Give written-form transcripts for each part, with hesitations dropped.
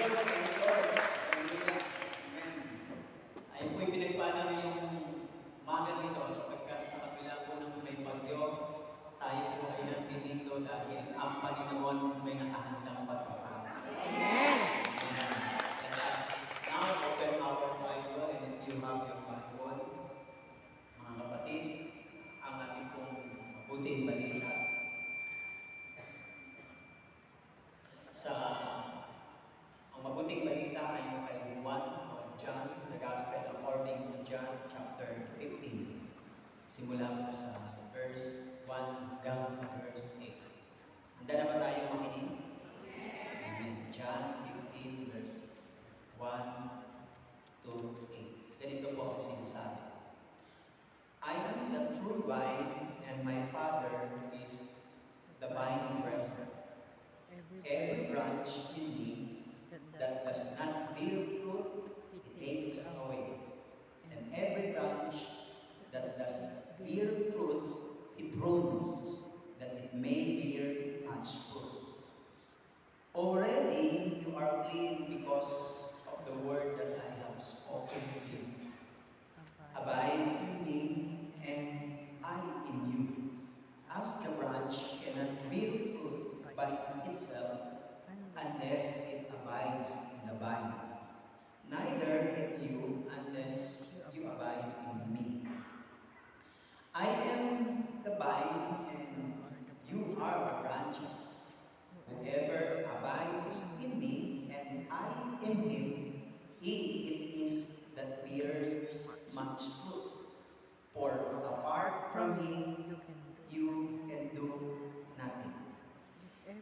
the Lord. Hallelujah. Amen. Ayun po'y pinagpala yung umaga nito sapagkat sa kabila po ng may bagyo, tayo po ay nandito dahil ang Panginoon may nakahandang pagpapala. Amen. Let us now open our Bible, and if you have your Bible, mga kapatid, ang ating pong mabuting balita ang mabuting balita ay yung kay Juan o John, the Gospel according to John chapter 15. Simula po sa verse 1 hanggang sa verse 8. Handa na ba tayo makinig? Amen. John 15 verse 1 to 8. Ganito po ang sinasabi. I am the true vine, and my Father is the vine dresser. Every branch in me that does not bear fruit, He takes away. And every branch that does bear fruit, He prunes, that it may bear much fruit. Already you are clean because of the word that I have spoken to you. Abide in me, and I in you. As the branch cannot bear fruit by itself unless it abides in the vine, neither can you unless you abide in me. I am the vine, and you are the branches. Whoever abides in me, and I in him, he it is that bears much fruit. For apart from me, you can do nothing.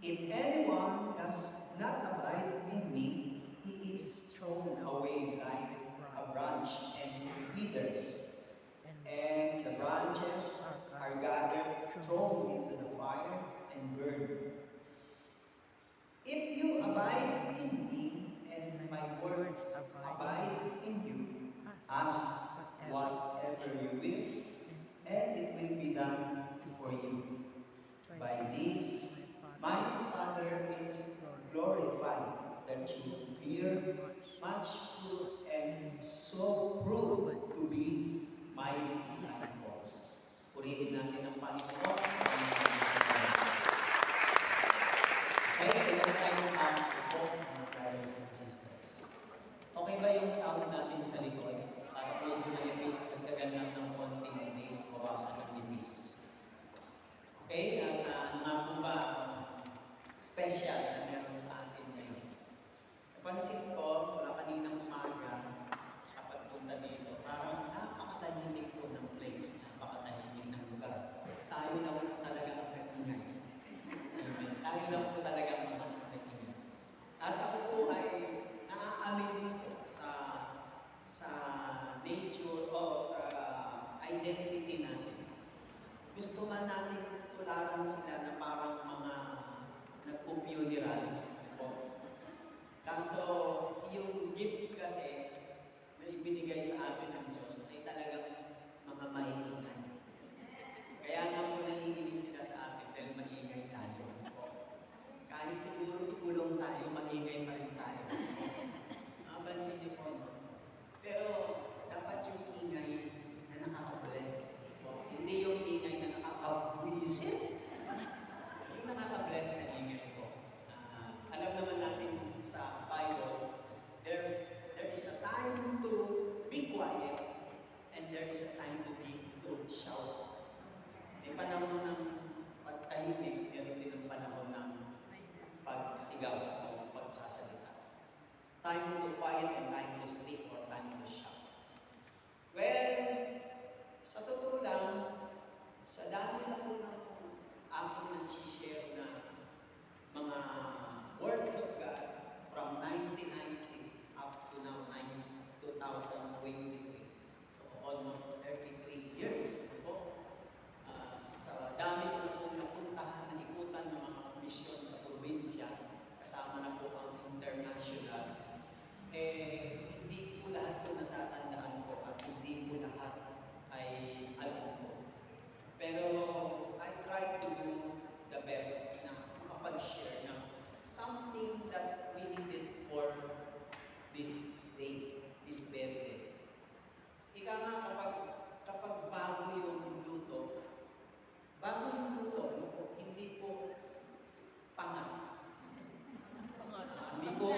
If anyone does not abide in me, he is thrown away like a branch and withers. And the branches are gathered, thrown into the fire, and burned. If you abide in me, and my words abide in you, ask whatever you wish, and it will be done for you. By this, my Father is glorified, that you bear much fruit, and so prove to be my disciples. Purihin natin ang Panginoon sa Panginoon. Okay, kailan tayo po, mga brothers and sisters. Okay ba yung sound natin sa likod? Para medyo na ibis, nagdagan lang ng konting days, bawasan ng ibis. Okay, at ano nga po ba special na meron sa atin ngayon? Napansin ko, mula kaninang umaga, sa pagpunta dito, parang napakatahimik po ng place, napakatahimik ng lugar. Tayo na po talaga ang nag-ingay. Amen. Tayo na po talaga ang mga nag-ingay. At ako po ay na-amaze po sa nature o sa identity natin. Gusto man natin tularan sila na parang mga nagpo-funeral. Kaso yung gift kasi na ibinigay sa atin ng Diyos ay talagang mga maingay. Kaya nga po naiinis sila sa atin dahil maingay tayo. Kahit siguro ikulong tayo, maingay pa rin tayo. Mapansin niyo po. Pero dapat yung ingay na nakaka-bless. Hindi yung ingay na nakaka-visit. Yung nakaka-bless na ingay po. Alam naman natin sa Bible, there is a time to be quiet, and there is a time to shout. May panahon ng pagtahimik, meron din ang panahon ng pagsigaw o pagsasalita. Time to quiet and time to speak or time to shout. Well, sa totoo lang, sa dami na po ng aking nag-share na mga words of God from 1990 up to now 2023. So almost 33 years po. Sa dami ko na po napuntahan, naikutan ng mga misyon sa probinsya, kasama na po ang international. Hindi po lahat yung natatandaan ko at hindi po lahat ay alam ko. Pero I try to do the best na makapag-share ng something that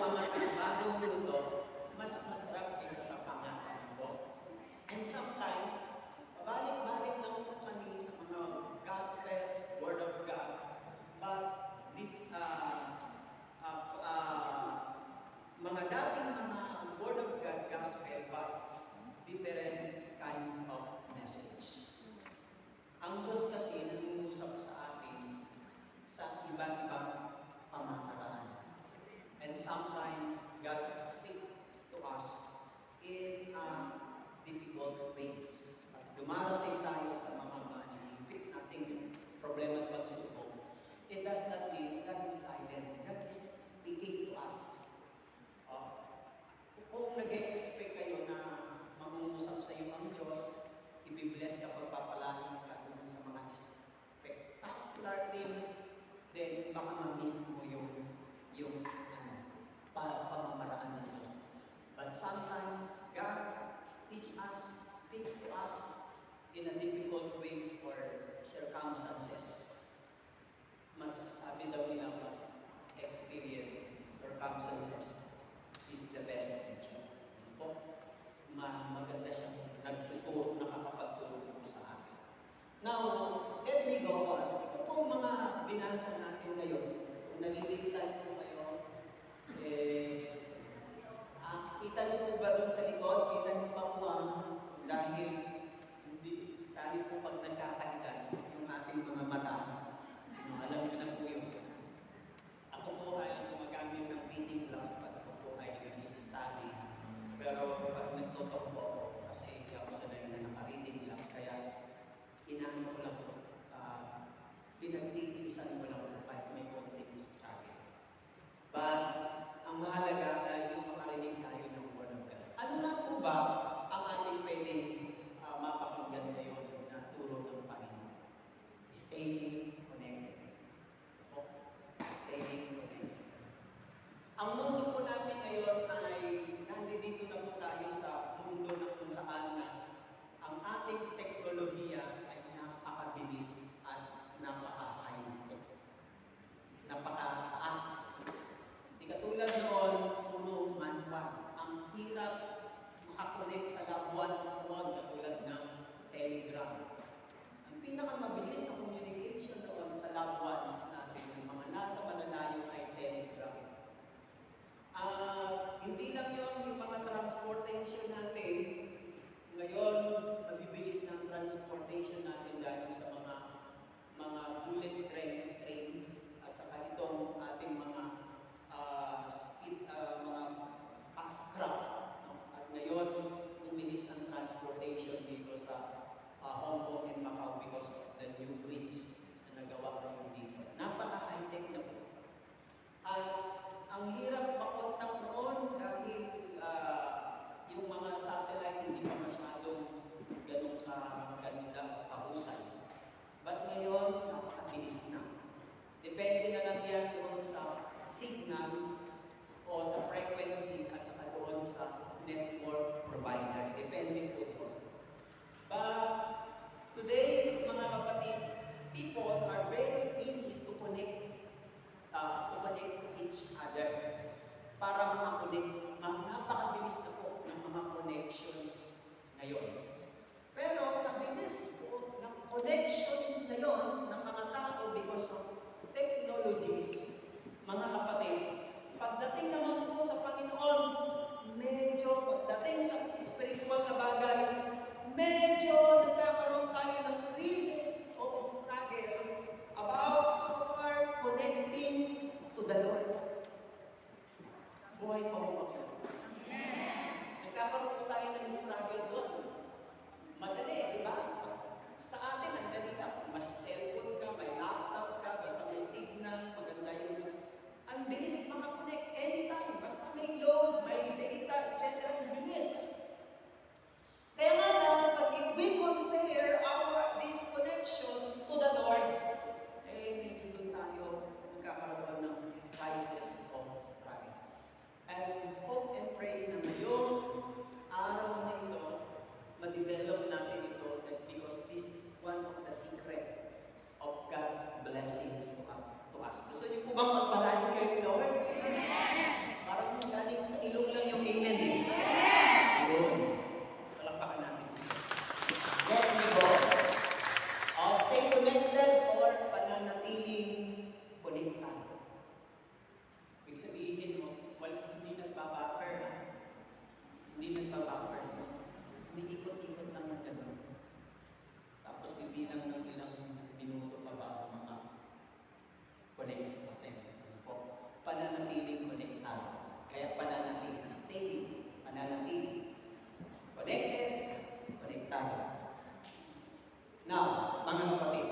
angat ng bagong luto, mas masarap kaysa sa pangatang po. And sometimes, pabalik-balik lang po kami sa mga Gospels, Word of God, but this, mga dating mga Word of God Gospel, but different kinds of message. Ang Diyos kasi nangungusap sa atin sa iba't-ibang pamamaraan. And sometimes, God speaks to us in difficult ways. At dumarating tayo sa mga manihigpit nating problema at pagsubok. It does not mean God is silent. God is speaking to us. Kung nag-expect kayo na mangungusap sa iyo ang Diyos, i-bless ka, pagpapalain ka dun sa mga spectacular things, then baka ma-miss mo yung pamamaraan ng Diyos. But sometimes, God speaks to us in a difficult ways or circumstances. Mas sabi daw nila, mas experience, circumstances is the best teacher. Po, maganda siya, nakakapagturo po sa akin. Now, let me go on. Ito po mga binasa natin ngayon. Kung nalilitan po kayo, kita niyo po ba doon sa likod? Kita niyo pa po dahil po pag nagkakaedad, yung ating mga mata, alam niyo na po yun. Ako po ay gumagamit ng reading plus pag ako po ay nag-study. Pero pag nagtotok po ako, kasi hindi ako sanay na naka-reading plus, kaya inaano ko lang po, pinagtitiisan ko lang po kahit may konting struggle. But, ang mahalaga ay yung makarinig tayo ng Word of God. Ano nga po ba ang ating pwedeng mapakinggan ngayon na turo ng Panginoon? Staying connected. Staying connected. Ang mundo po natin ngayon ay, nandito na po tayo sa mundo na kung saan na ang ating teknolohiya ay napakabilis at napaka-high-tech. Napakataas. Di katulad noon, puro manual. Ang hirap makakonect sa loved ones noon, katulad ng telegram. Ang pinakamabilis na communication noon sa loved ones natin, ng mga nasa malalayo ay telegram. Hindi lang yung mga transportation natin. Ngayon, mabibilis ng transportation natin dahil sa mga bullet trains at saka itong ating mga mga fast craft. At ngayon, umilis ang transportation dito sa Hong Kong and Macau because of the new bridge na nagawa ngayon dito. Napaka-high-tech na po. Ang hirap makontak noon dahil yung mga satellite hindi pa masyadong ganun kaganda o kahusay. But ngayon, napakabilis na. Depende na lang yan doon sa signal o sa frequency at saka doon sa network provider. Depende po doon. But today, mga kapatid, people are very easy to connect to each other para makakonect. Napakabilis na po ng mga connection ngayon. Pero sa bilis po ng connection ngayon ng mga tao because of technologies, mga kapatid, pagdating naman po sa Panginoon, medyo pagdating sa spiritual na bagay, medyo nagkakaroon tayo ng crisis o struggle about our connecting to the Lord. Buhay pa mo kayo. Nagkakaroon po tayo ng struggle doon. Madali, di ba? Sa atin, ang dali lang. Mas cellphone ka, may laptop ka, basta may signal, maganda yun. Ang bilis makakonect anytime. Basta may load, may data, etc. Ang bilis. Kaya nga lang, pag if we compare this connection to the Lord, medyo doon tayo nagkakaroon ng crisis o struggle. And bilang ng ilang minuto pa bago maka-connect kasi ano po, pananatiling konektado. Kaya pananatiling, stay, pananatiling, connected, konektado. Now, mga kapatid,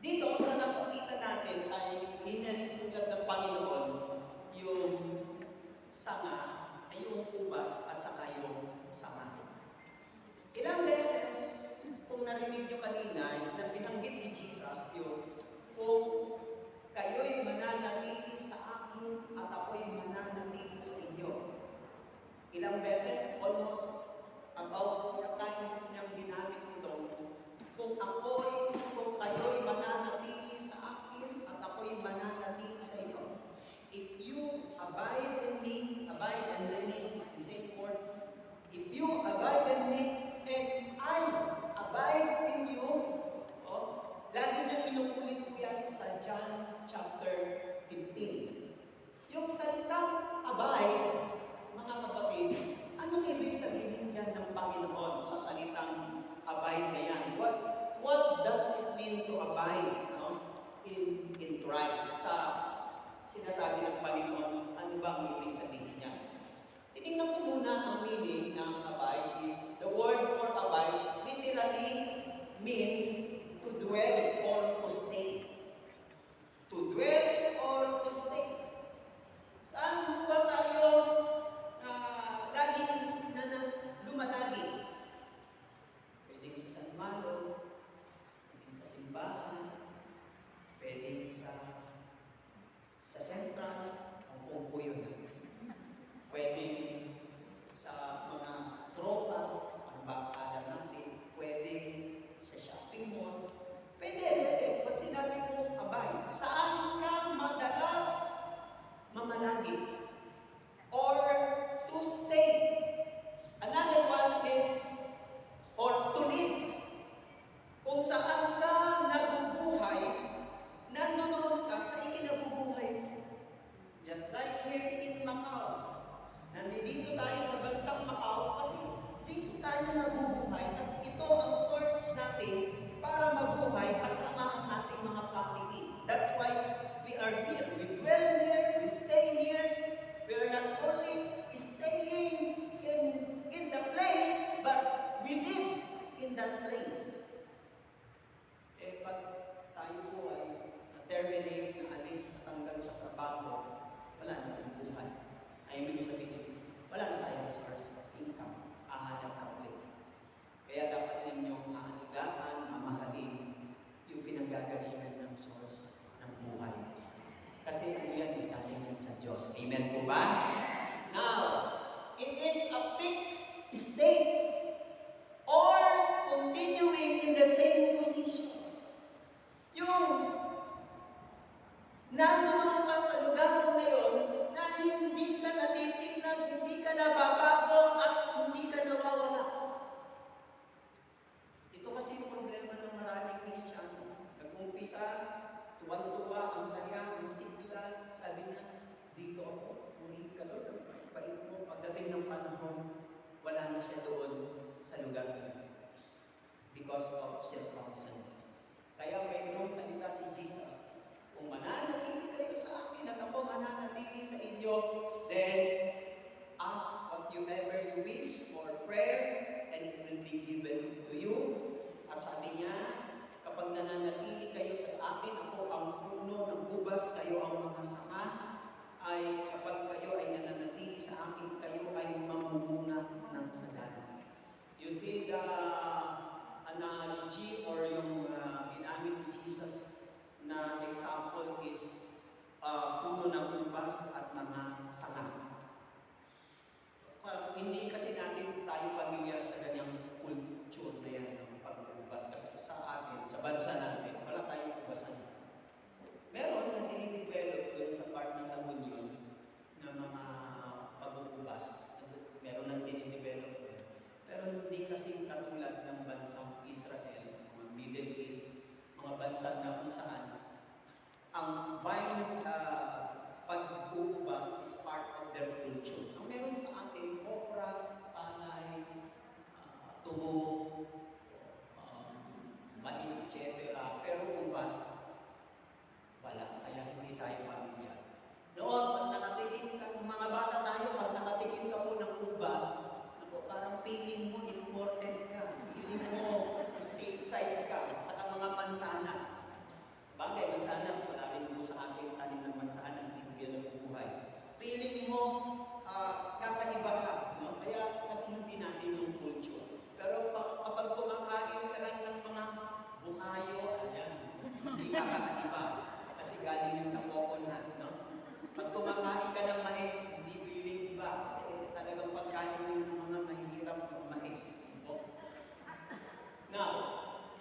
dito sa napakita natin ay hinalintulad ng Panginoon yung sanga, ay yung ubas at saka yung sanga. Ilang beses, kung narinig nyo kanina, na binanggit ni Jesus yung kung kayo'y mananatili sa akin at ako'y mananatili sa inyo. Ilang beses, almost about 4 times niyang ginamit ito. Kung kayo'y mananatili sa akin at ako'y mananatili sa inyo. If you abide in me, abide and remain is the same word. If you abide in me, and I abide in you, lagi niyang inuulit po yan sa John chapter 15. Yung salitang abide, mga kapatid, anong ibig sabihin dyan ng Panginoon sa salitang abide na yan? What does it mean to abide in Christ? Sa sinasabi ng Panginoon, ano ba ang ibig sabihin niya? Tinignan ko muna ang meaning ng abide is, the word for abide literally means to dwell or to stay. To dwell or to stay. Saan ba tayo laging lumalagi? Pwedeng sa San Malo, pwedeng sa simbahan, pwedeng sa Central, ang po yun. Pwedeng sa mga tropa, sa pangbarkada natin, pwedeng sa shopping mall. Pwede. Pag sinabi mo abide, saan ka madalas mamalagi? Or to stay. Another one is, or to live. Kung saan ka nabubuhay, nandoon ka sa ikinabubuhay mo. Just like here in Macau. Nandito tayo sa bansang Macau kasi dito tayo nabubuhay at ito ang source natin para mabuhay kasama ang ating mga family. That's why we are here. We dwell here, we stay here. We are not only staying in the place, but we live in that place. Pag tayo po ay na-terminate, na-alis, natanggal sa trabaho, wala na pong buhay. Ay, ibig sabihin, wala na tayong source of income. Ahanap ka ulit. Kaya dapat ninyong aanigaan, mamahalin yung pinanggagalingan ng source ng buhay. Kasi ano yan, galing yan sa Diyos. Amen po ba? Now, it is a fixed state or continuing in the same position. Yung nandoon ka sa lugar na yun na hindi ka natitignan, hindi ka nababago at hindi ka nawawala. Ito kasi yung problema ng maraming Kristiyano. Nag-umpisa, tuwan-tuwa, ang saya, ang sigla. Sabi niya, dito ako, purihin ka Lord. Bait mo, pagdating ng panahon, wala na siya doon sa lugar na yun. Because of circumstances. Kaya mayroong salita si Jesus, kung mananatili kayo sa akin at ako mananatili sa inyo, then ask whatever you wish for prayer and it will be given to you. At sabi niya, kapag nananatili kayo sa akin, ako ang puno ng ubas, kayo ang mga sanga, ay kapag kayo ay nananatili sa akin, kayo ay mamumunga ng sagana. You see the analogy or yung ginamit ni Jesus na example is puno ng ubas at mga sanga. Hindi kasi natin tayo pamilyar sa ganyang culture na yan ng pag-ubas kasi sa atin, sa bansa natin, wala tayong ubasan. Meron na dinidevelop doon sa part ng La Union na mga pag-ubas. Meron na dinidevelop doon. Pero hindi kasi katulad ng bansang Israel, mga Middle East, mga bansa na kung saan ang pag-uubas is part of their culture. Ang meron sa atin, kopras, panay, tubo, sibuyas, etc. Pero ubas, wala. Kaya hindi tayo pamilya. Noon, pag nakatikim ka, ng mga bata tayo, pag nakatikim ka po ng ubas, ako, parang feeling mo important ka. Feeling mo stateside ka. Tsaka mga mansanas. Bagay, mansanas, marami po sa ating tanim ng mansanas, hindi ko yan nabubuhay. Feeling mo, kakaiba ka. No? Kaya kasi hindi natin yung culture. Pero kapag kumakain ka lang ng mga bukayo, ayan, hindi ka kakaiba. Kasi galing yun sa coconut, no? Pag kumakain ka ng mais, hindi feeling iba. Kasi talagang pagkain yun ng mga mahihirap ng mais. No? Now,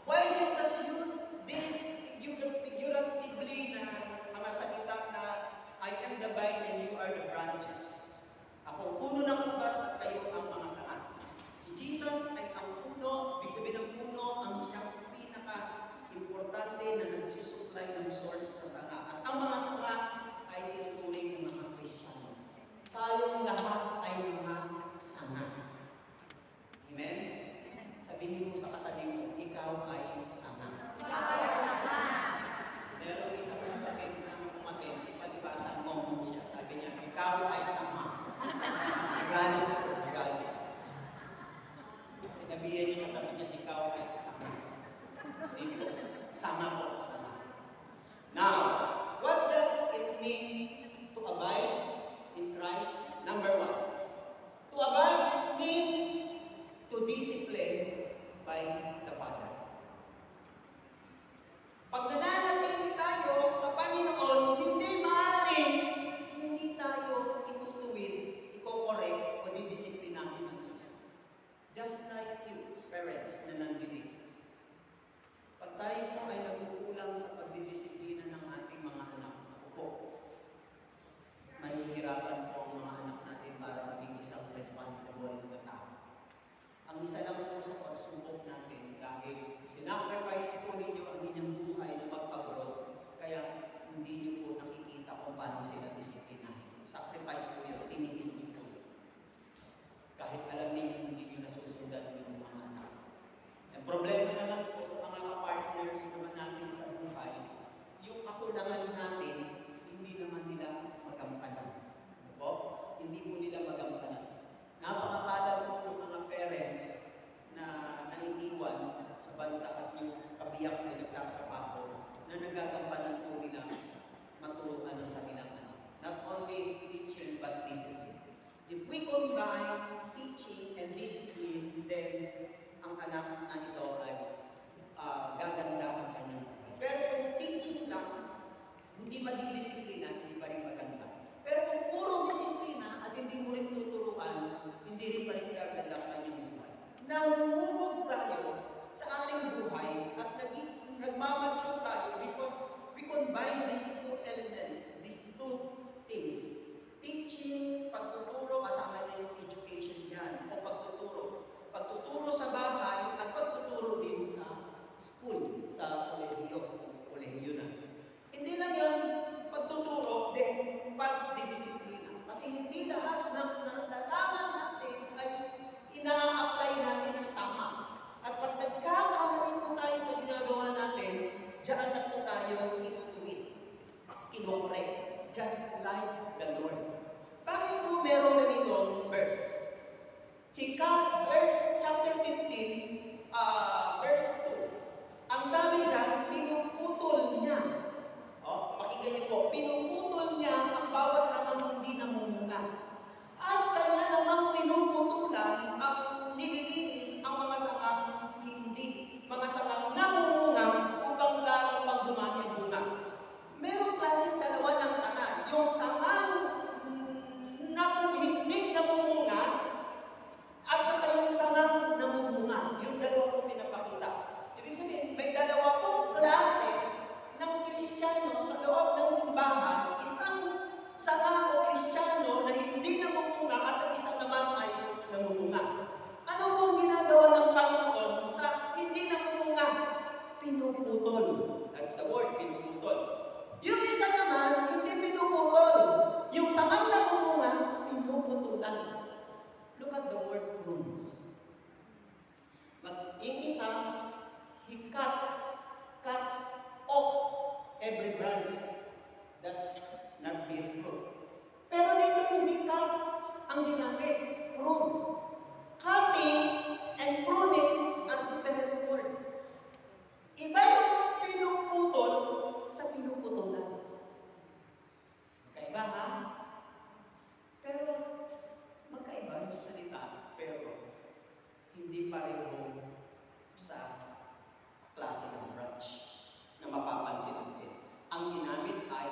why Jesus used this figuratively na mga salita na I am the vine and you are the branches. Ako puno ng ubas at kayo ang mga sanga. Si Jesus ay ang puno, ibig sabihin ng puno, ang siyang pinaka-importante na nagsusupply ng source sa sanga. At ang mga sanga ay tinuturing ng mga Kristiyano. Tayong lahat ay mga sanga. Amen? Sabihin mo sa katabi mo, ikaw ay sanga. Meron isang kapatid na umatin, ipalibasan mo siya. Sabi niya, ikaw ay tama. Nagalit ko, nagalit. Sinabihan niya katabi niya, ikaw ay tama. Dito, sanga ko, sanga. Now, what does it mean to abide in Christ? Number one, to abide means to discipline by the Father. Pag nananatili tayo sa Panginoon, hindi maaaring hindi tayo itutuwid, iko-correct, o didisiplinahin ng Diyos. Just like you, parents na nandito. Pag tayo po ay nagkukulang sa pagdidisiplina ng ating mga anak, ako po, mahihirapan po ang mga anak natin para maging isang responsible na tao. Ang isa lang po sa pagsubok natin dahil sinacrifice po ninyo ang inyong buhay na magpag-abroad, kaya hindi niyo po nakikita kung paano sila disiplinahin. Sacrifice po yun, tiniis niyo po yun. Kahit alam niyo hindi niyo nasusundan yung mga anak. Ang problema naman po sa mga kapartners naman natin sa buhay, yung kakulangan natin, hindi naman nila magampanan. Ano po? Hindi po nila magampanan. Napakapalad po ng mga parents na naiiwan sa bansa at yung kabiyak ay nagtatrabaho na nagagampanan po nila maturuan ng kanilang anak. Not only teaching but discipline. If we combine teaching and discipline, then ang anak na ito ay gaganda ang kanyang buhay. Pero kung teaching lang, hindi madidisiplina, hindi pa rin maganda. Pero kung puro disiplina at hindi mo rin tuturuan, hindi rin pa rin gaganda ang kanyang buhay. Nahumubog tayo sa ating buhay at nagmamature tayo because we combine these two elements, these two things. Teaching, pagtuturo, kasama na yung education dyan, o pagtuturo. Pagtuturo sa bahay at pagtuturo din sa school, sa kolehiyo na. Hindi lang yan pagtuturo, then pagdidisiplina. Kasi hindi lahat ng nalalaman natin ay ina-apply natin ng tama. At pag nagkakamali po tayo sa ginagawa natin, diyan na po tayo inutuwid, kinokorek, just like the Lord. Bakit po meron ganitong verse? Verse chapter 15, verse 2. Ang sabi dyan, pinuputol niya. Pakinggan niyo po, pinuputol niya ang bawat sangang hindi namumunga. At kanya namang pinuputulan ang nililinis ang mga sangang hindi. Mga sangang namumunga upang lalo pang dumami ang bunga. Merong klaseng dalawa ng sanga. Yung sangang hindi namumunga at saka yung sangang namumunga. Yung dalawa po pinapakita. Ibig sabihin, may dalawa pong klase ng Kristiyano sa loob ng simbahan. Isang sanga o Kristiyano na hindi namumunga at ang isang naman ay namumunga. Ano pong ginagawa ng Panginoon sa hindi namumunga? Pinuputol. That's the word, pinuputol. Yung isa naman, hindi pinuputol. Yung sangang namumunga, pinuputulan. Look at the word prunes. Yung isa, hikat parts ang ginamit. Prunes. Cutting and prunings are different word. Iba yung pinuputol sa pinuputulan. Magkaiba ha? Pero magkaiba yung salita, pero hindi pareho sa klase ng branch na mapapansin natin. Ang ginamit ay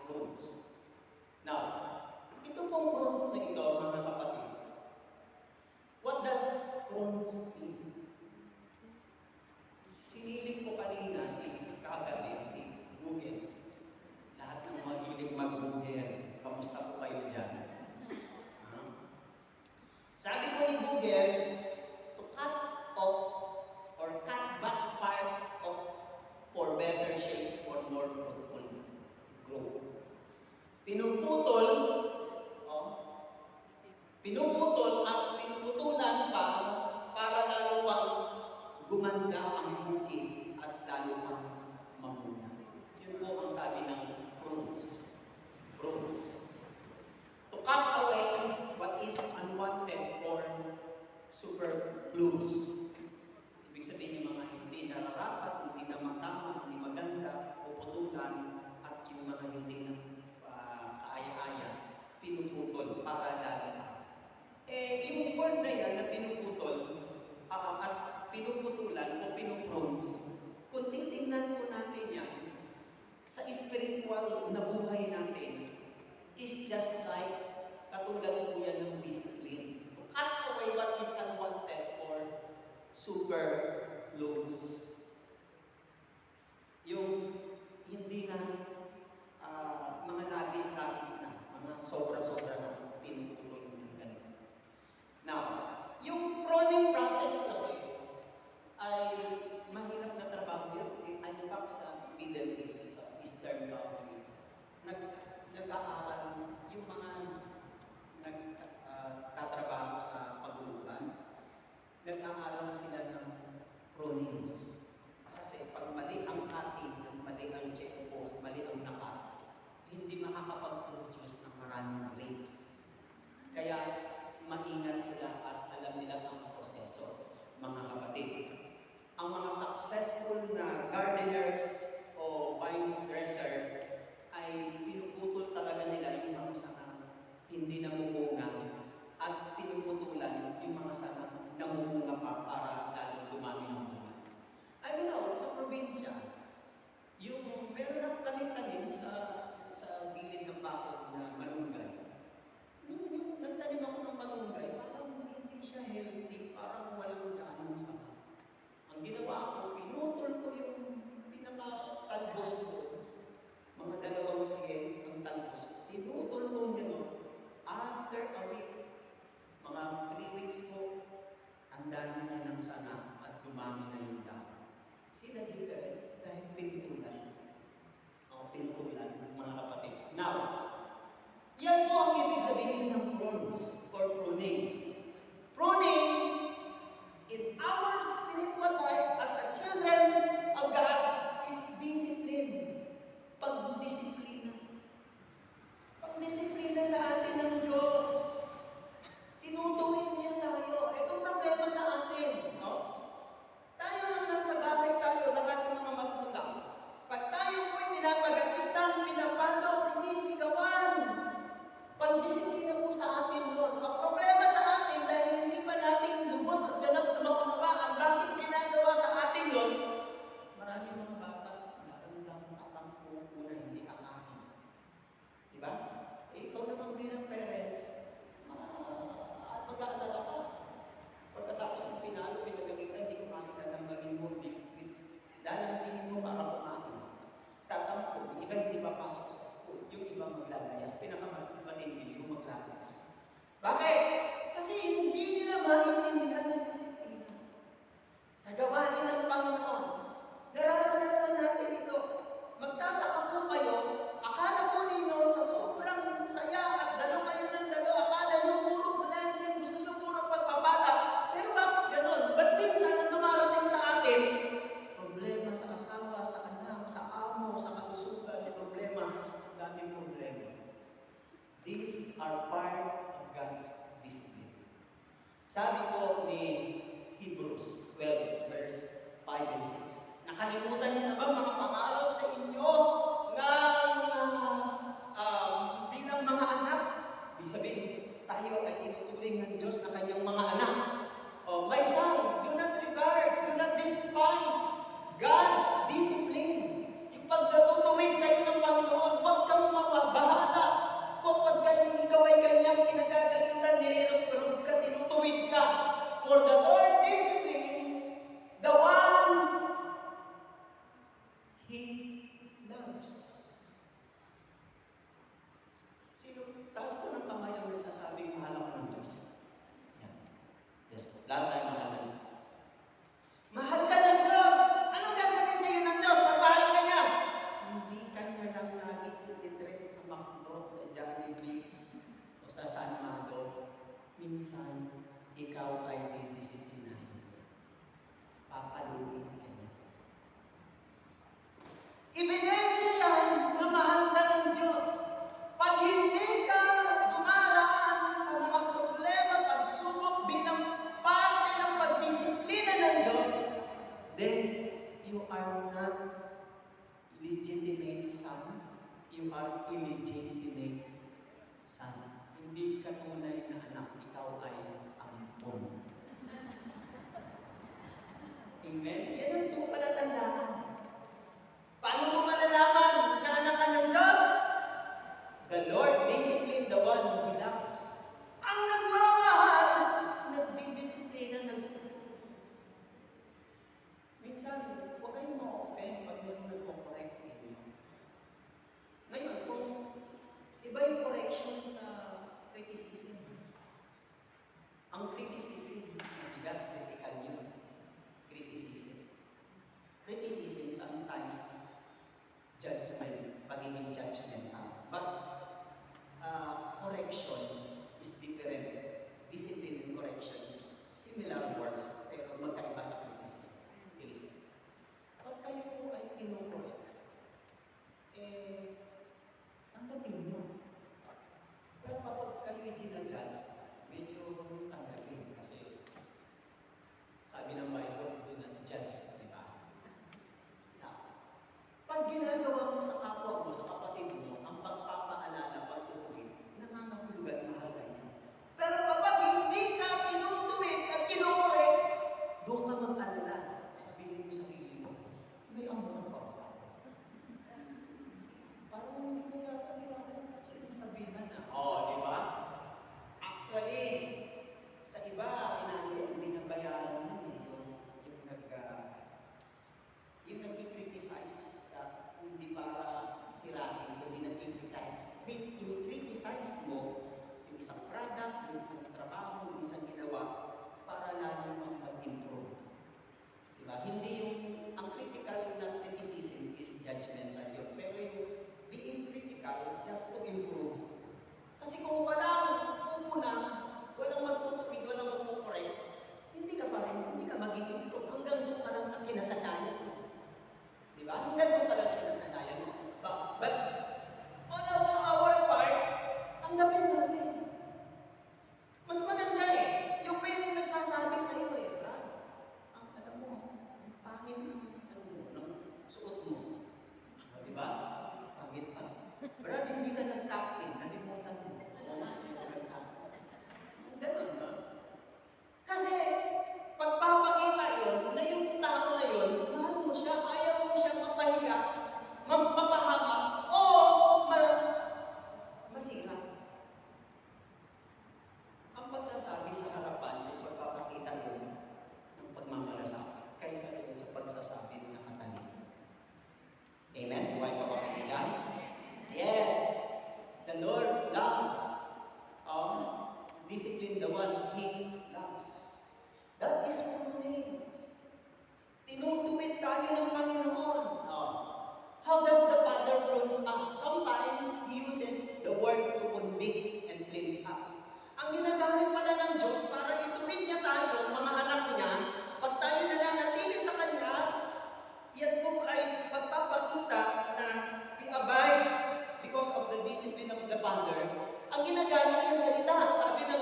prunes. Now, ito pong prunes na ito, mga kapatid, what does prunes mean? Sinilip ko kanina kagabi si Google. Lahat ng mahilig mag-Google, kamusta po kayo dyan? Sabi ko ni Google, to cut off or cut back parts of for better shape or more fruitful growth. Pinuputol at pinuputulan para lalo pang gumanda ang hugis at lalo pang mamuna. Yun po ang sabi ng prunes. To cut away what is unwanted or superfluous. Ibig sabihin yung mga hindi nararapat, hindi na matama, hindi maganda, puputulan, at yung mga hindi na kaaya-aya, pinuputol para lalo pa. Yung word na yan na pinuputol at pinuputulan o pinuprunes, kung titignan po natin yan, sa spiritual na buhay natin, is just like katulad po yan ng discipline. To cut away what is unwanted or superfluous. Yung hindi na mga labis-labis na, mga sobra-sobra na pinuputol ng ganito. Now, yung pruning process kasi ay mahirap na trabaho yun. In fact, sa Middle East, sa Eastern country, nag-aaral yung mga nagtatrabaho sa pag-uugas, nag-aaral sila ng prunings. Kasi pag mali ang cutting, at mali ang check o mali ang nakat, hindi makakapag-produce ng maraming grapes. Kaya maingat sila at alam nila ang proseso, mga kapatid. Ang mga successful na gardeners o vine dresser ay pinuputol talaga nila yung mga sanga hindi namumunga at pinuputulan yung mga sanga namumunga pa para lalo dumami ang bunga. I don't know, sa probinsya, yung meron na tanim-tanim sa gilid ng bakod na malunggay. Yung nagtanim ako ng malunggay, parang hindi siya healthy, parang walang gaanong sanga. Ang ginawa ko, pinutol ko yung pinaka-talbos ko. Mga 2 pie ang talbos ko. Pinutol ko gano'n. After a week, mga 3 weeks po, ang dami niya ng sanga at dumami na yung dami. See the difference? Dahil pinutulan. Pinutulan, mga kapatid. Now, yan po ang ibig sabihin ng prunes or prunings. Pruning in our spiritual life as a children of God is discipline. Pagdisiplina. Pagdisiplina sa atin ng Diyos. Tinutuwid niya tayo. Itong problema sa atin. No? Tayo lang nasa bahay tayo ng ating mga magulang. Pag tayo po'y pinapagalitan, pinapalo, sinisigawan, pagdisiplina po sa atin yun. Ang problema sa atin dahil hindi pa natin lubos at ganap na maunawaan bakit ginagawa sa atin yun, maraming mga bata naramdaman katampo na hindi kakain. Diba? Ikaw naman bilang parents, at mag-aalala ka. Pagkatapos ng pinalo, pinagalitan, hindi kumain na ng maging mo, lalangtingin mo para kumain. Tatampo, iba hindi papasok sa school, yung iba maglalayas, pinakamatindi yung maglalayas. Bakit? Kasi hindi nila maintindihan ng disiplina. Sa gawain ng Panginoon, nararanasan natin ito. Magtataka po kayo, akala po ninyo sa sobrang saya at dalo kayo ng dalo, akala nyo puro blessing, gusto nyo puro pagpapala. Pero bakit ganon? Ba't minsan ang dumarating sa atin, problema sa asawa, sa anak, sa amo, sa kalusugan, problema, ang daming problema. These are part of God's discipline. Sabi po ni Hebrews 12, verse 5 and 6, nakalimutan niyo na ba mga pangaral sa inyo bilang mga anak? Ibig sabihin, tayo ay tinuturing ng Diyos na kanyang mga anak. My son, do not regard, do not despise God's discipline. Yung pagkatutuwid sa iyo ng Panginoon, huwag kang mababahala. Kapag ikaw ay kanyang pinagagalitan, nire-reprove ka, tinutuwid ka. For the Lord disciplines the one He loves. Sino? Taas po ng kamay ang nagsasabing mahal ako ng Diyos. Yan. Yes po. Lahat tayo mahal ng Diyos. Mahal ka ng Diyos! Anong gagawin sa iyo ng Diyos pag mahal ka niya? Hindi ka niya lang lagi ititreat sa McDo, sa Jollibee, o sa San Mado. Minsan, ikaw ay didisiplinahin. Papaluin ka niya. Ebidensya yan na mahal ka ng Diyos. Pag hindi ka dumaraan sa mga problema, pagsubok bilang parte ng pagdisiplina ng Diyos, then you are not legitimate son. You are illegitimate son. Hindi ka tunay na anak, ikaw ay ampon. Amen? Yan ang palatandaan. Paano mo malalaman na anak ka ng Diyos? The Lord discipline the one who He loves. Ang nagmamahal, nagdidisiplina ng minsan, huwag kayong ma-offend pag mayroong nagpo-correct sa inyo. Ngayon, kung iba yung correction sa criticism, ang criticism, mabigat, critical yun. Criticism. Criticism sometimes judgment, pagiging judgmental. But correction is different. Discipline and correction is similar words, pero magkaiba sa criticism. Listen. Pag kayo po ay kinokorek, tanggapin nyo. Pero kapag kayo ay ginajudge, medyo tanggapin. Kasi sabi ng Bible, do not judge. Diba? Pag ginagawa mo sa kapwa mo, sa kapatid mo, ang pagpapaalala, pagtutuwid, nangangahulugan, mahal ka niya. Pero kapag hindi ka tinutuwid at kinukorek, doon ka mag-alala. Sabihin mo sa sarili mo, may amon pa ba? Parang hindi na yata nila sinasabihan na. Di ba? Actually, sa iba, binabayaran mo yung nag-criticize ka, hindi para sirahin, kundi nag-criticize. In-criticize mo yung isang product, yung isang trabaho, yung isang ginawa, para lalo mag-improve. Diba? Hindi ang critical na criticism is judgmental yun. Pero yung being critical just to improve. Kasi kung walang pupuna, walang magtutuwid, walang magpukorek, hindi ka mag-i-improve. Hanggang doon ka lang sa kinasanayan mo. Diba? Hanggang doon ka lang sa kinasanayan mo. But on our part, tanggapin natin. Mas maganda yung may nagsasabi sa iyo Brad, alam mo, ang pangit ng suot mo. Diba? Pangit pa. Brad, hindi ka nag-tap-in, nalimutan mo. Hindi ka nag-tap-in. Ganun ba? Kasi, pagpapakita yun, na yung tao na yun, mahal mo siya, ayaw mo siya mapahiya, mapahamak, o masira. Ang pagsasabi sa harapan ay pagpapakita yun ng pagmamalasakit kaysa yun sa pagsasabi ng nakatalikod. Amen? Buhay pa ba kayo dyan? Yes! The Lord loves. Discipline the one He loves. That is prudence. Tinutuwid tayo ng Panginoon. How does the Father prune us? Sometimes He uses the word to convict and cleanse us. Ang ginagamit pala ng Diyos para ituwid niya tayo, mga anak niya, pag tayo nananatili sa Kanya, yan po ay pagpapakita na we abide because of the discipline of the Father. Ang ginagamit niya salita, sabi ng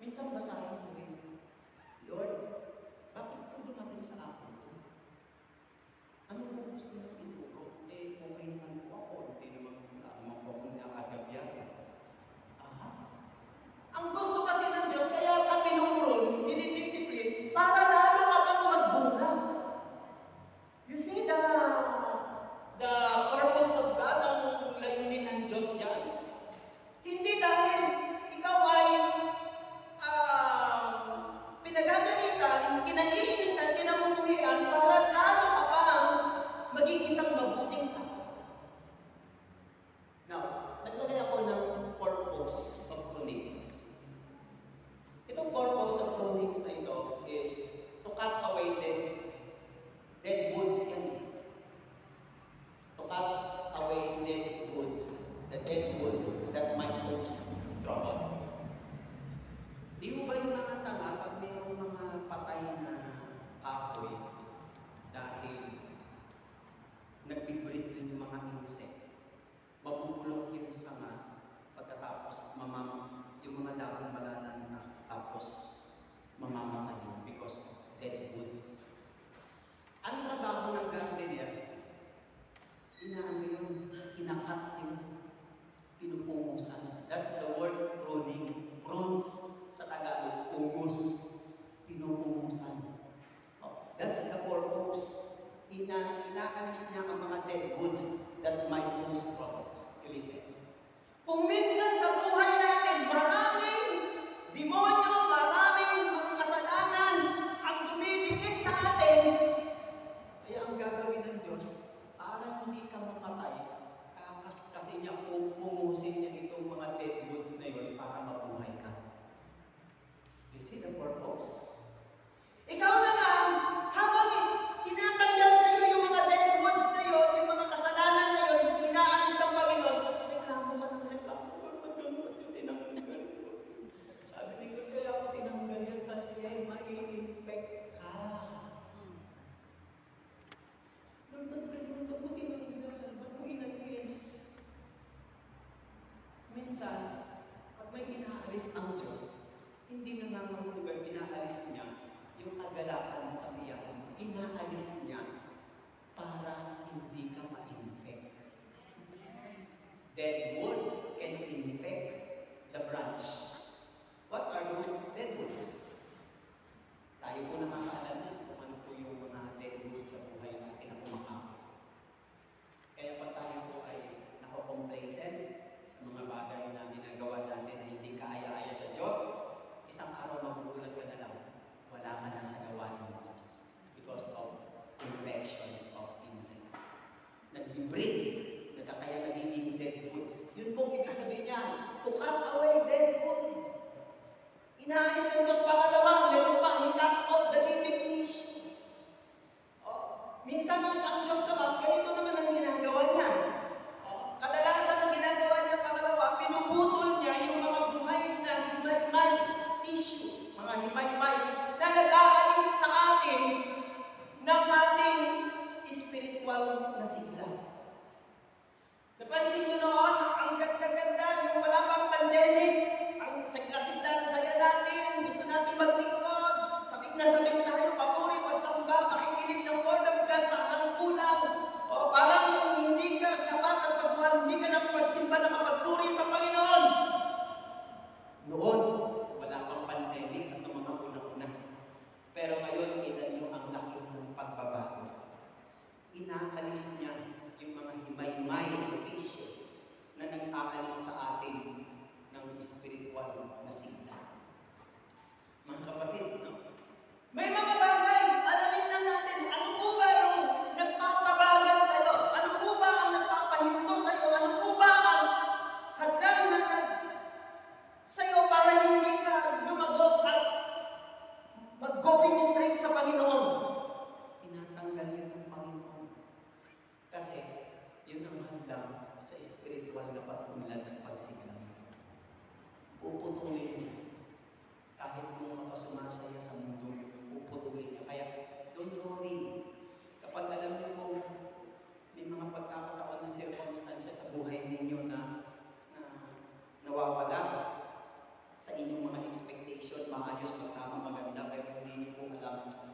Minsan basahin mo rin, Lord, bakit po dumating sa akin to? Ano po gusto nyo ituro? Eh, okay naman po ako. Hindi naman po akong nakagabyado. Aha. Ang gusto kasi ng Diyos, kaya ka pinuprunes, dinidiscipline, para lalo ka pang magbunga. You see the purpose of God, ang layunin ng Diyos dyan. Hindi dahil ikaw ay pinagagalitan, kinaiinisan, kinamumuhian, para lalo ka pang maging isang mabuting tao. Now, naglagay ako ng purpose of prunings. Itong purpose of prunings na ito is to cut away dead woods yan. To cut away dead woods. The dead woods that might cause trouble. Di mo ba yung mga sanga, pag mayroong mga patay na kahoy, dahil nagbibreed dun yung mga insect, mabubulok yung sanga, pagkatapos yung mga dahon malalanta, tapos mamamatay mo because of dead woods. Ang trabaho ng gardener, inaano yun, inakat yun, pinupumusan. That's the word pruning. Prunes sa Tagalog, pumus, pinupumusan. Oh, that's the purpose. Inaalis niya ang mga dead woods that might cause troubles. You listen. Kung minsan sa buhay natin, maraming demonyo, maraming mga kasalanan ang dumidikit sa atin, kaya ang gagawin ng Diyos, para hindi ka mamatay, kasi niya pumusin niya itong mga dead woods na yun para mabuhay ka. You see the purpose? Ikaw naman, habang tinatanggal sa iyo yung mga dead woods na yun, yung mga kasalanan na yun, inaalis ng Panginoon, reklamo ka ng reklamo. Lord, ba't yung tinanggal ko? Sabi ni Lord, kaya ako tinanggal yan kasi ay mai-infect ka. Lord, ba't ganun? Ba't mo tinanggal? Ba't mo inagis? Minsan, pag may inaalis ang Diyos, hindi nangangahulugan, inaalis niya yung kagalakan mo, kasiyahan mo. Inaalis niya para hindi ka ma-infect. Dead woods can infect the branch. What are those dead woods? Tayo po nakakaalam na kung ano po yung mga dead woods sa buhay natin na kumakapit. Kaya pag tayo po ay nako-complacent sa mga bagay na ginagawa natin na hindi kaaya-aya sa Diyos, isang araw magugulat ka na lang, wala ka na sa gawain ng Diyos because of infection of insect. Nag-breed, kaya nagiging dead woods. Yun pong ibig sabihin niya, to cut away dead woods. Inaalis ng Diyos pangalawa, meron pang he-cut off the living tissue. Minsan ang Diyos naman, ganito naman ang ginagawa niya. Kadalasan ang ginagawa niya pangalawa, pinuputol niya yung mga buhay na himay-may tissues, mga himay-may na nag-aalis sa atin ng ating spiritual na sigla. Napansin niyo noon, ang ganda-ganda, yung wala pang pandemic, ang sigla-sigla na saya natin, gusto natin maglingkod, sabik na sabik tayo, papuri, pagsamba, pakikinig ng Word of God, parang kulang, o parang hindi ka sapat at pagmahal, hindi ka nang pagsimba na kapagpuri sa Panginoon. Noon, wala pang pandemic at ng mga una-una. Pero ngayon, kita niyo ang laki ng pagbabago. Inaalis niya yung mga himay-may na tissue na nag-aalis sa atin ng spiritual na sigla. Mga kapatid, no? May mga bagay, alamin lang natin, ano po ba yung nagpapabagal sa iyo? Ano po ba ang nagpapahinto sa iyo? Ano po ba ang hadlang na sa iyo para hindi ka lumago at mag-going straight sa Panginoon? Tinatanggal yun ng Panginoon. Kasi yun ang hadlang sa spiritual na pag-unlad at pagsigla. Puputulin niya.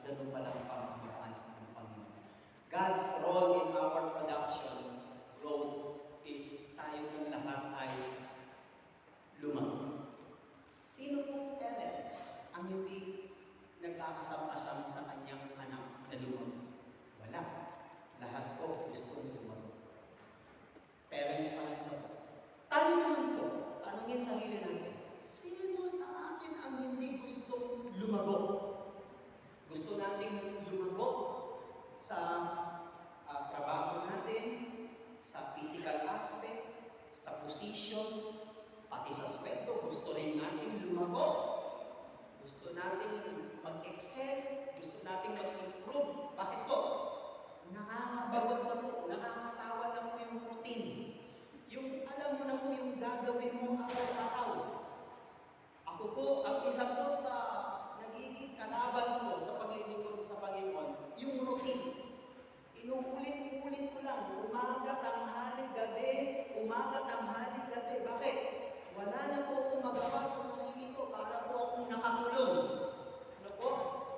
ganun palang pamamaraan ng Panginoon. God's role in our production, growth, is tayo ng lahat ay lumago. Sino pong parents ang hindi nagkakasam-asam sa kanyang anak na lumago? Wala. Lahat po gusto lumago. Parents pa lang po. Tayo naman po, tanungin sarili natin, sino sa atin ang hindi gustong lumago? Gusto nating lumago sa trabaho natin, sa physical aspect, sa position, pati sa sweldo. Gusto rin natin lumago. Gusto natin mag-excel. Gusto natin mag-improve. Bakit po? Nakakabagot na po, nakakasawa na po yung routine. Yung alam mo na po yung gagawin mo araw-araw. Ako po, ang isa po sa nagiging kalaban ko sa paglilingkod sa Panginoon, yung routine. Inuulit-ulit ko lang, umaga, tanghali, gabi, umaga, tanghali, gabi. Bakit? Wala na po akong magawa sa sarili ko para po akong nakakulong. Ano po?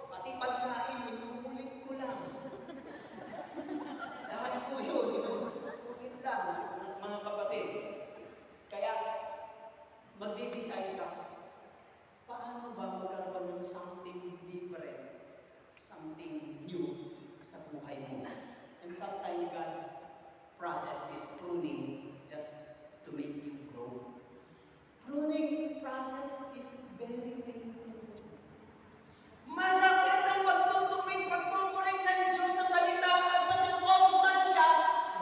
Pati pagkain, inuulit ko lang. Lahat po yun, inuulit lang, mga kapatid. Kaya, magde-decide ka, paano ba magkaroon ng something different, something new sa buhay mo? And sometimes God's process is pruning just to make you grow. Pruning process is very painful. Masakit ang pagtutuwid, pagkukurik ng Diyos sa salita at sa sirkumstansya,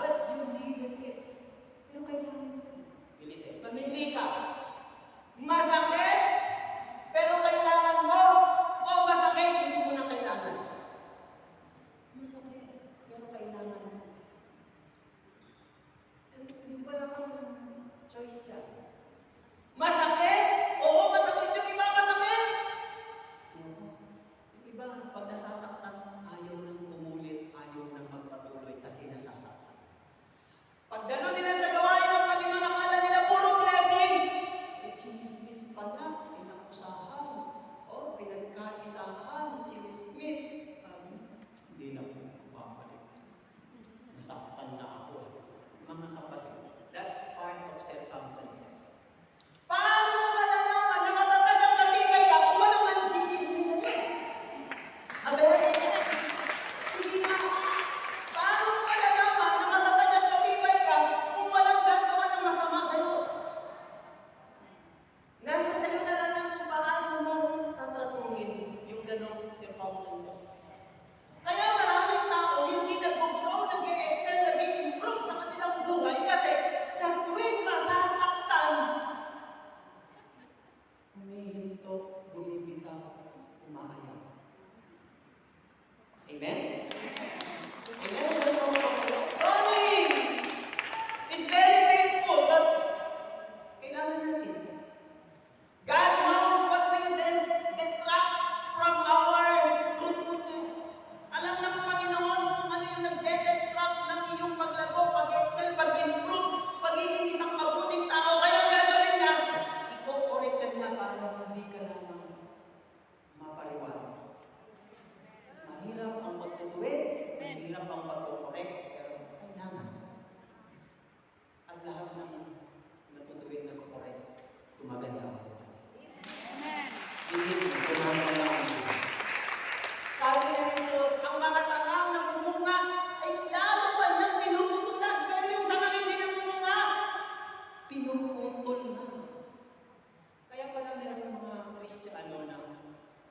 but you needed it. Pero kailangan mo. Bilisin, pamili ka. Masakit, pero kailangan mo. O masakit, hindi mo na kailangan. Masakit, pero kailangan mo. Hindi ba na kang choice dyan? Masakit? Oo, masakit. Yung iba masakit. Yung iba, pag nasasaktan, ayaw nang umulit, ayaw nang magpatuloy kasi nasasaktan. Pag gano'n nila sa gawain ng Panginoon, akala nila puro blessing. Eh, chinismis pala, pinakusahan, o pinagkaisahan, chinismis. Hindi na po babalik. Nasaktan na ako. Mga kapatid, that's part of circumstances. Paano mo malalaman na matatag ang matibay ka kung walang nang-chichismisan niyo? Amen? Sige nga. Paano mo malalaman na matatag at matibay ka kung walang gagawa ng masama sa'yo? Nasa sa'yo na lang ang kung paano mo tatratuhin yung ganong circumstances. Kaya maraming tao hindi nag-grow, nag-excel, nag-improve sa kanilang buhay kasi sa tuwing masasaktan, humihinto, bumibitaw, umaayaw. Amen? Amen? Running is very painful, but kailangan natin. God knows what will detract from our fruitfulness. Alam ng Panginoon kung ano yung nagdedetract ng iyong paglago, pag-excel, pag-improve, pagiging isang mabuting tao. Kaya ang gagawin niya, iko-correct ka niya para hindi ka lamang mapariwara. Mahirap ang pagtutuwid, mahirap ang pag-correct, pero kailangan. At lahat ng natutuwid na correct, gumaganda ang buhay. Hindi gumaganda ang buhay. Sabi ni Jesus, ang mga sangang namumunga ay lalo pa niyang pinuputulan. Pero yung sangang hindi namumunga, pinuputol na. Kaya pala meron mga Kristiyano na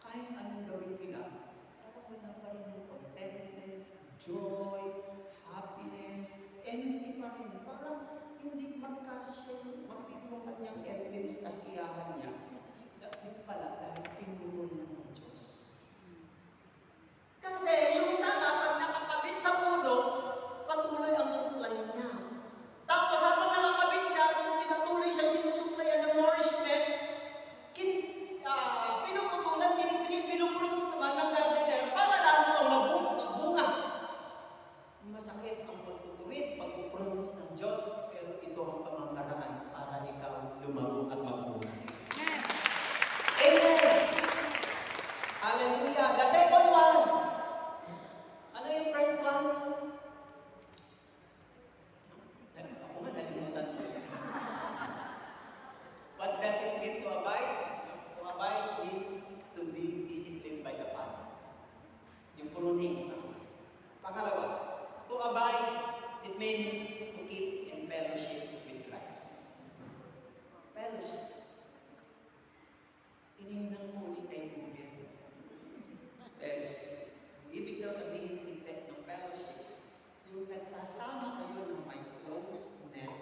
kahit anong gawin nila, parang wala pa rin yung contentment, joy, happiness, empty pa rin. Parang hindi magkasya, magpitong kanyang emptiness kasiyahan niya. Yun pala dahil pinutol na ng Diyos. Kasi yung sanga, pag nakakabit sa puno, patuloy ang supply niya. Tapos habang nakakabit siya, kung pinatuloy siya sinusuplayan ng nourishment, pinuputulan, pinuprunes naman ng gardener para lalo pang magbunga. Masakit ang pagtutuwid, pagpuprunes ng Diyos, pero ito ang pamamaraan para ikaw lumago at magbunga. pruning someone. Pangalawa, to abide, it means to keep in fellowship with Christ. Fellowship. Tinignan po ulit kay Google. Fellowship. Ibig daw sabihin ng fellowship, yung nagsasama kayo ng may closeness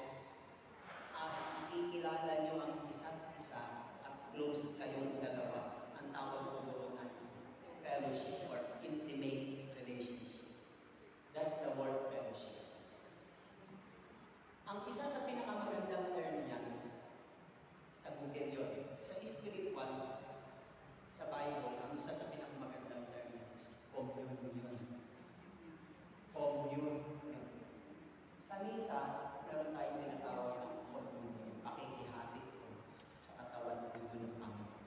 at nakikilala nyo ang isa't isa at close kayong dalawa. Ang tawag ko doon ay fellowship or intimate relationship. That's the word fellowship. Ang isa sa pinakamagandang term niyan, sa Google yun, sa spiritual, sa Bible, ang isa sa pinakamagandang term is communion. Communion. Sa misa, meron tayong tinatawag ng communion, pakikihati sa katawan ng dugo ng Panginoon.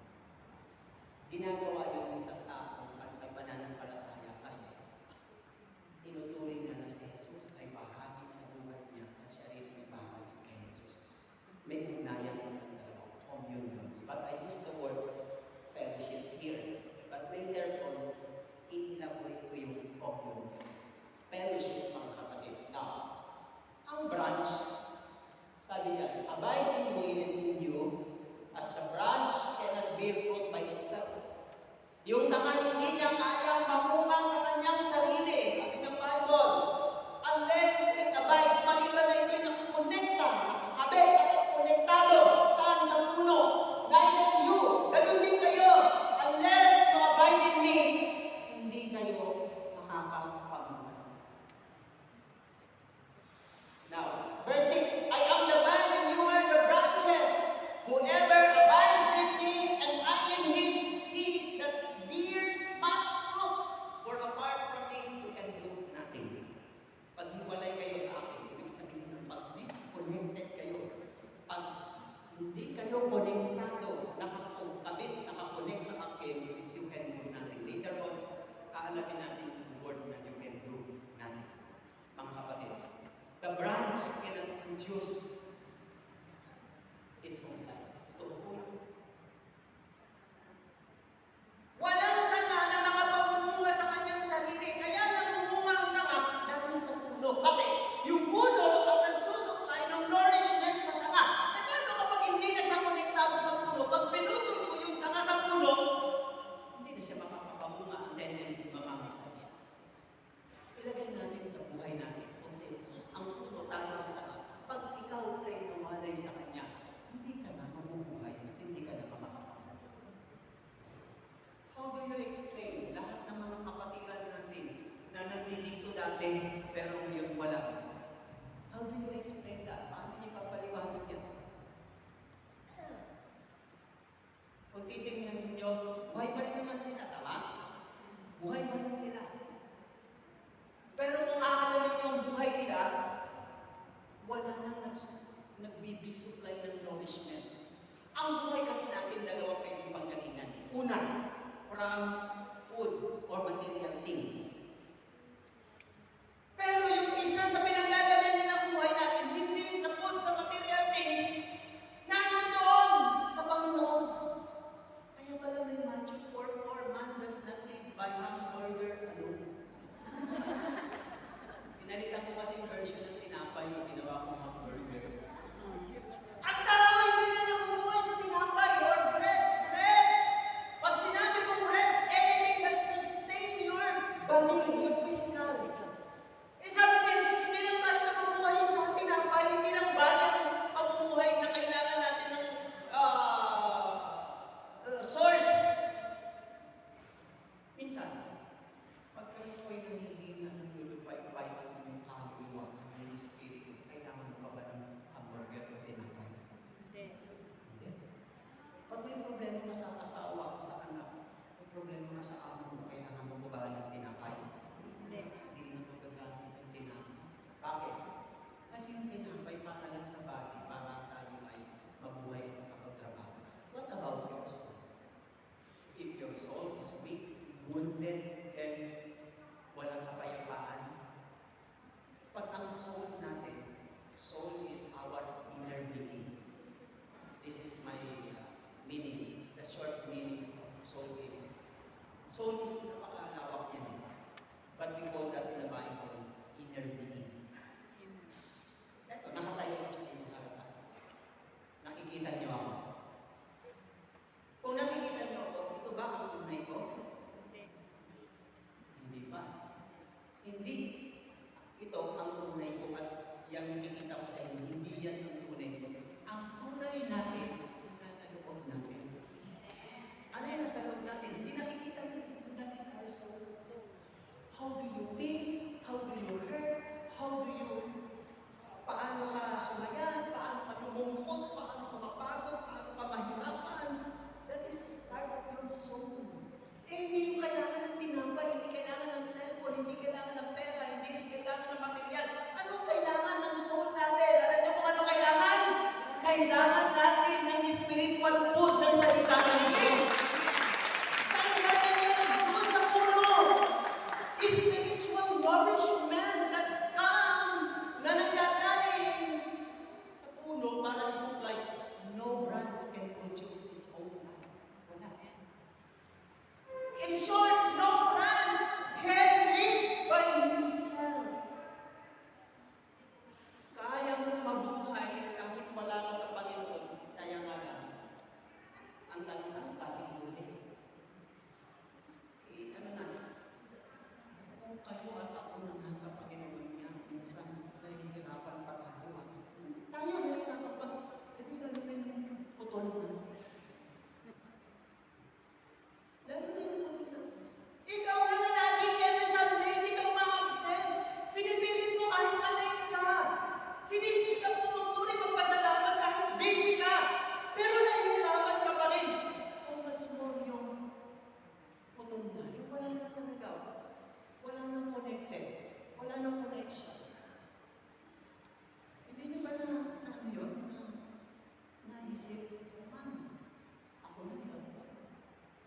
Ginagawa yun ng isang tao at may pananampalataya kasi inuturing na si Jesus ay bahagi sa buhay niya at siya rin ay bahagi kay Jesus. May ugnayan sa dalawang communion. But I use the word fellowship here. But later on, i-elaborate ko yung communion. Fellowship, mga kapatid. Now, ang branch, sabi dyan, abide in me and in you, as the branch cannot bear fruit by itself. Yung sanga hindi niya kayang mamungang sa kanyang sarili, sabi ng Bible, unless it abides, maliban na ito'y nakakonekta, nakakabit, nakakonektado, saan? Sa puno. Neither you, ganun din kayo, unless you abide in me, hindi kayo makakapamunga. Now, verse 6, I am the vine and you are the branches. Whoever abides in me and I in him, he is that bears much fruit. For apart from me, you can do nothing. Pag hiwalay kayo sa akin, ibig sabihin pag disconnected kayo, pag hindi kayo konektado, nakakabit, nakakonect sa akin, you can do nothing. Later on, aalamin natin yung word na you can do nothing. Mga kapatid, the branch cannot produce its own life. Ito po. Walang sanga na makapamumunga sa kanyang sarili. Kaya namumunga ang sanga dahil sa puno. Bakit? Yung puno ang nagsusupply ng nourishment sa sanga. E paano kapag hindi na siya konektado sa puno? Pag pinutol ko yung sanga sa puno, hindi na siya makakapamunga. Ang tendency mamamatay siya. Ilagay natin sa buhay natin kung si Jesus ang puno tayo ang sanga. Pag ikaw ay nawalay sa Kanya, hindi ka na mabubuhay at hindi ka na makakapamunga. How do you explain lahat ng mga kapatiran natin na nandito dati pero ngayon wala na? How do you explain that? Paano niyo papaliwanag yan? Kung titingnan ninyo, buhay pa rin naman sila, tama? Buhay pa rin sila. Pero kung aalamin niyo ang buhay nila, wala nang nagbibig supply ng nourishment. Ang buhay kasi natin, dalawang pwedeng panggalingan. Una, from food or material things. Pero yung isa sa pinanggagalingan ng buhay natin, hindi sa food, sa material things, nandoon sa Panginoon. Kaya pala may Matthew 4:4, man does not live by hamburger alone. Pinalitan ko kasi version ng tinapay, ginawa kong hamburger. Ang tao hindi na nabubuhay sa tinapay or bread. Bread! Pag sinabi kong bread, anything that sustain your body, your physical. Eh sabi ni Jesus, hindi lang tayo nabubuhay sa tinapay, hindi lang body ang pamumuhay na kailangan natin ng source. Minsan, pag kayo ay nanghihina ng lulupay-pay ang inyong kaluluwa, ang inyong espiritu, kailangan mo pa ba ng hamburger o tinapay? Hindi. Hindi. Pag may problema ka sa asawa o sa anak, may problema ka sa amo mo, kailangan mo ba ng tinapay? Hindi. Hindi na magagamit yung tinapay. Bakit? Kasi yung tinapay para lang sa body, para tayo ay mabuhay at makapagtrabaho. What about your soul? If your soul is weak, wounded, and walang kapayapaan, pag ang soul natin, soul is our inner being. This is my meaning, the short meaning of soul is napakalawak yan.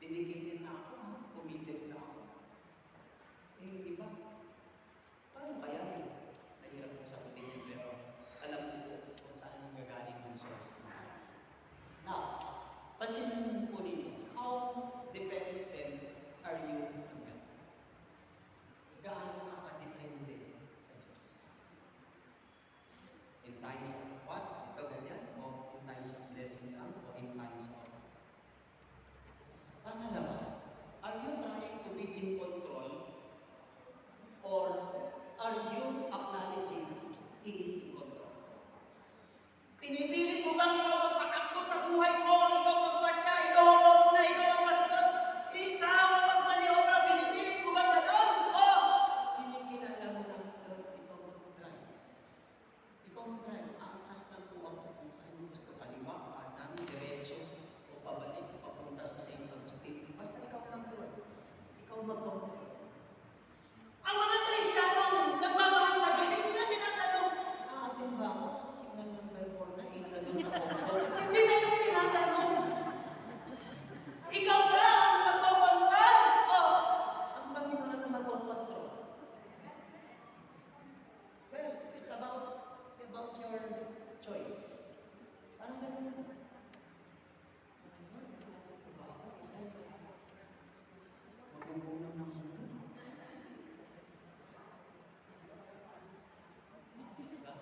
dedicated na ako, committed na ako. Eh, yung iba, paano kaya yun? Nahirap kong sagutin yun, pero alam mo po kung saan yung gagaling ang source na. Now, pansinin po ninyo, how dependent are you on God? Gaano ka kadepende sa Diyos? In times of what? Ito ganyan? O in times of blessing lang? O in times of... Pangalawa, are you trying to be in control? Or are you acknowledging He is in control? Pinipilit mo bang ikaw magpatakbo sa buhay mo? Ikaw magpasya? Ikaw ang mauna? Ikaw ang masunod? Ikaw ang magmaniobra? Pinipilit mo bang gano'n? O kinikilala mo lang, Lord, ikaw mag-drive. Ikaw mag-drive. Aangkas ng buwan ko kung saan mo gusto kaliwa, kanan, diretso, o pabalik, o papunta sa St. Agustin. Basta ikaw lang, Lord. Ikaw mag-control. Ang mga Kristiyanong nagmamahal sa Diyos, hindi na tinatanong, aatin ba ako? Kasi signal ng Belfort na hila doon sa Congo. Hindi na yung tinatanong. Ikaw ba ang mag-control? O, ang Panginoon na mag-control. Well, it's about your choice. Parang ganun yun. Magugunan ng mundo. Is that?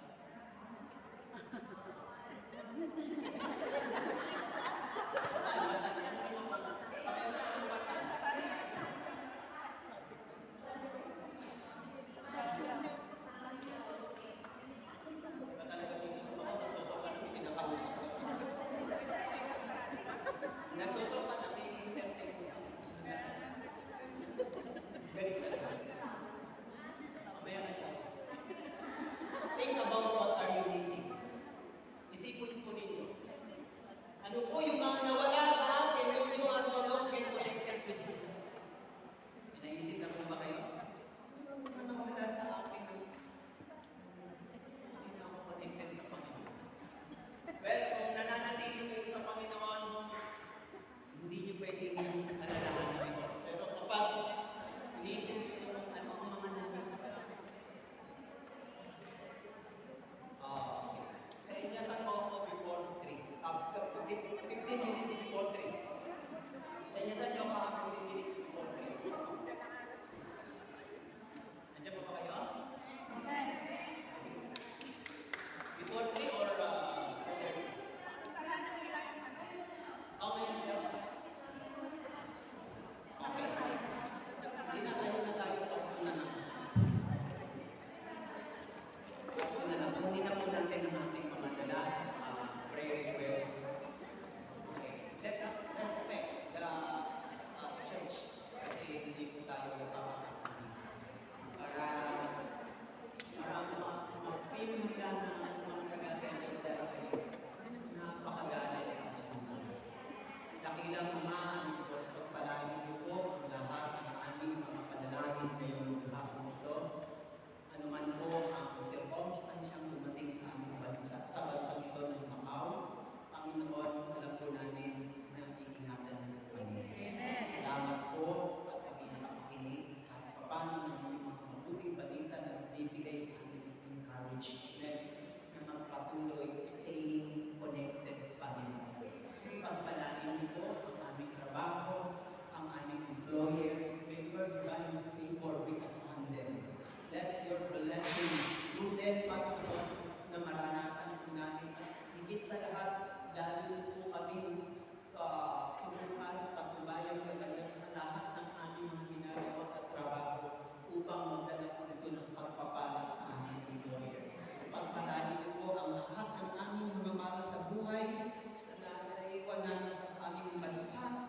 Think about what are you missing. Isipin po ninyo. Ano po yung mga nawala sa atin when you are no longer connected to Jesus? Naisip na po ba kayo? Ano na nawala sa akin? Hindi na ako connected sa Panginoon. Well, kung nananatili kayo sa Panginoon, hindi niyo pwedeng alalahanin ito. Pero kapag inisip niyo ano ang mga nagis ka, sa inyo sa ako before 3. 15 minutes before 3. Sa inyo sa inyo 15 minutes before 3. Nandiyan pa ba kayo? Before 3 or 4:30? Okay, daw. Okay. Hindi na tayo pagpuna na. Kunin na po natin ang ating mga dala, prayer request. Okay, let us respect the church kasi hindi po tayo nakakatakunin. Para ma-feel nila na mga taga-church dahil kayo napakagalit ang sumunod. Dakilang Ama ng Diyos, pagpalain niyo po ang lahat ng aming mga panalangin ngayong hapon ito. Ano man po ang circumstansyang dumating sa aming bansa, sa bansang ito ng Macau, Panginoon, alam po namin na iingatan niyo po kami. Salamat po at kami nakapakinig kahit paano ng inyong mga mabuting balita na nagbibigay sa amin ng encouragement na magpatuloy, staying connected pa rin. Pagpalain niyo po ang aming trabaho, ang aming employer, may your divine favor be upon them. Let your blessings through them, Panginoon, na maranasan po natin at higit sa lahat, lalo po kami turuan, patubayan talaga sa lahat ng aming mga ginagawa at trabaho upang magdala po ito ng pagpapala sa aming employer. Pagpalain niyo po ang lahat ng aming mga mahal sa buhay, sa naiwan namin sa aming bansa,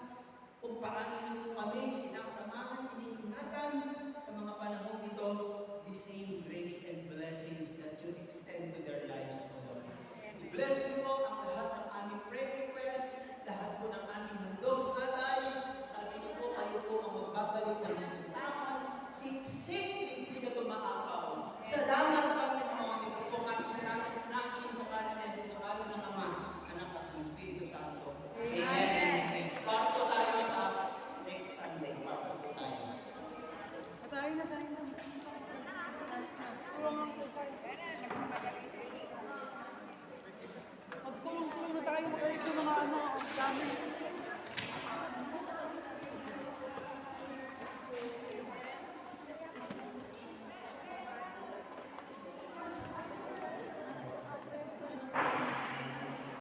kung paano niyo po kami sinasamahan, iniingatan sa mga panahon ito, the same grace and blessings that you extend to their lives, O Lord. I-bless niyo po ang lahat ng aming prayer requests, lahat po ng aming handog alay. Sabi niyo po, kayo po ang magbabalik ng masutakan, siksik, hindi na tumaapaw. Salamat, Panginoon, ito po ang aming nananahin namin sa kanan ng Espiritu Santo.